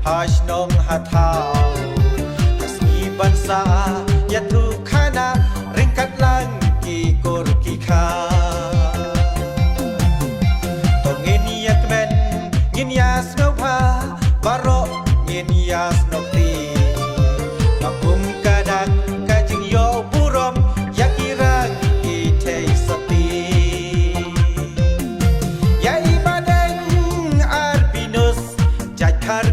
Hashnong hatau kasih bansa ya tu khana ringkat lang ki kor ki kha to ngin ya kmen ngin ya snow pha baro ngin ya snow ti kapum kadang kajing yo burom ya kirang ki thei sati ya ibadang arbinus jakar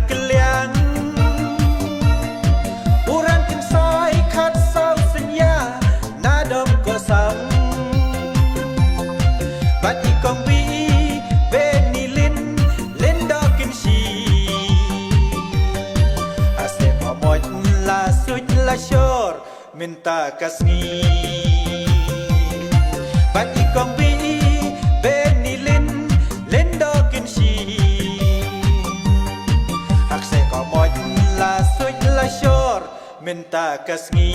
Bati kong bi benilin lendo kinshi Ase pamoj la suj la shor minta kasni Bati kong bi benilin lendo kinshi Ase pamoj la suj la shor minta kasni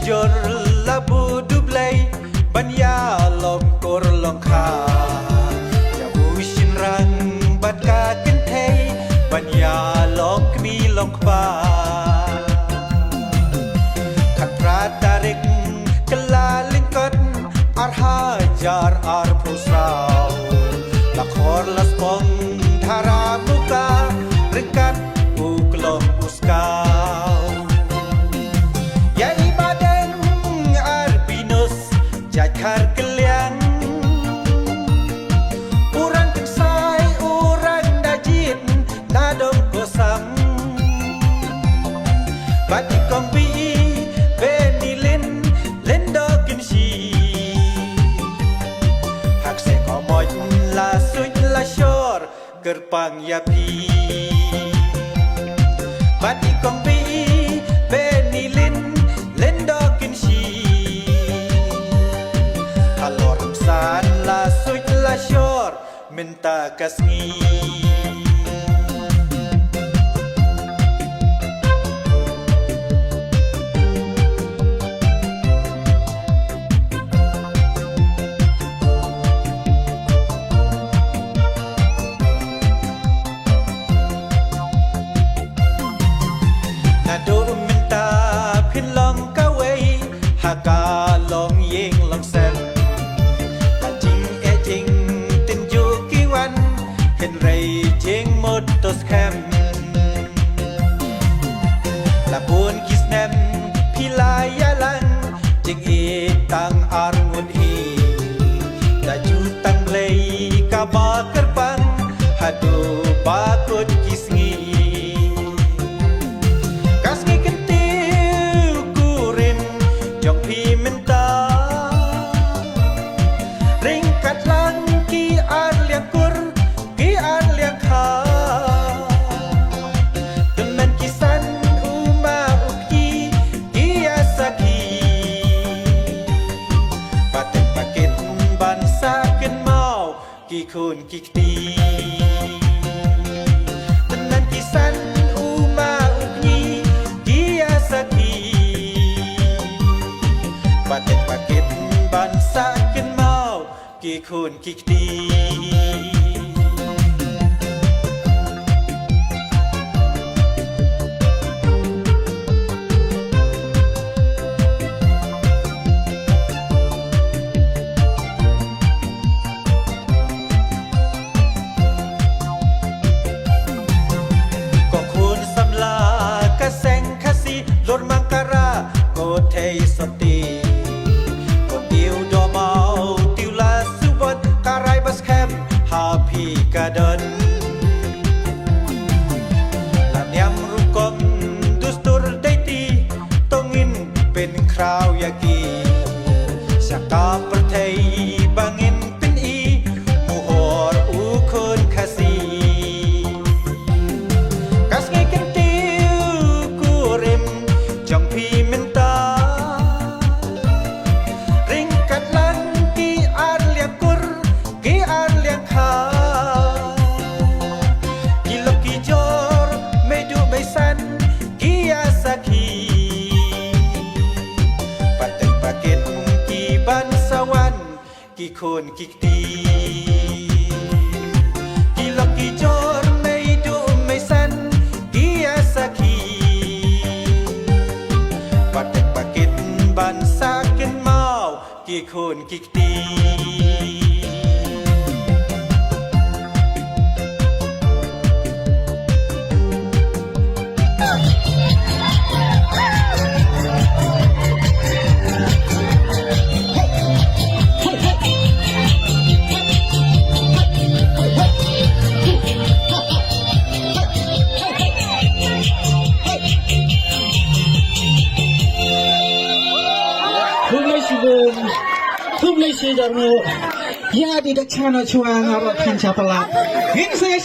Jor labu dublai banya long kor long kha ya bu shin rang bat ka kin thei banya long kmi long ba khat pra tarik kala lingkot ar hajar ar pusrau la khor las pong thara muka ringkat uklong uskau Jakar keliang Urang kengsai, urang dajit Nadong kosam Bati kong bi benilin lendo kinshi Hak se komoj la suj la shor Gerpang yapi Bati kong bi benilin lendo kinshi San la suj la shor minta kasni Nado minta phin long kawai haka long yeng long sen Scam La pun kisnem pilayalan jing itang arngun hi da jutang lei ka ba kerpang hadu bakut kisngi kasngi kentiu kurin jong pi menta ringkat lang ki ar liang kur ki ar liang kha Kun kikti Tenan kisan uma ukni Dia saki Paket bansa ken mau Kikun kikti Lor mangkara ko thei sati ko tiu do mau tiu la subot karai bas khem ha khôn kịch đi kỳ lộc kỳ chốt mây đu mây săn kỳ asaki và đẹp và kết bàn xa kết mau kỳ khôn kịch đi Publish ya di dakchana chuang aro pincha pala. Hin saya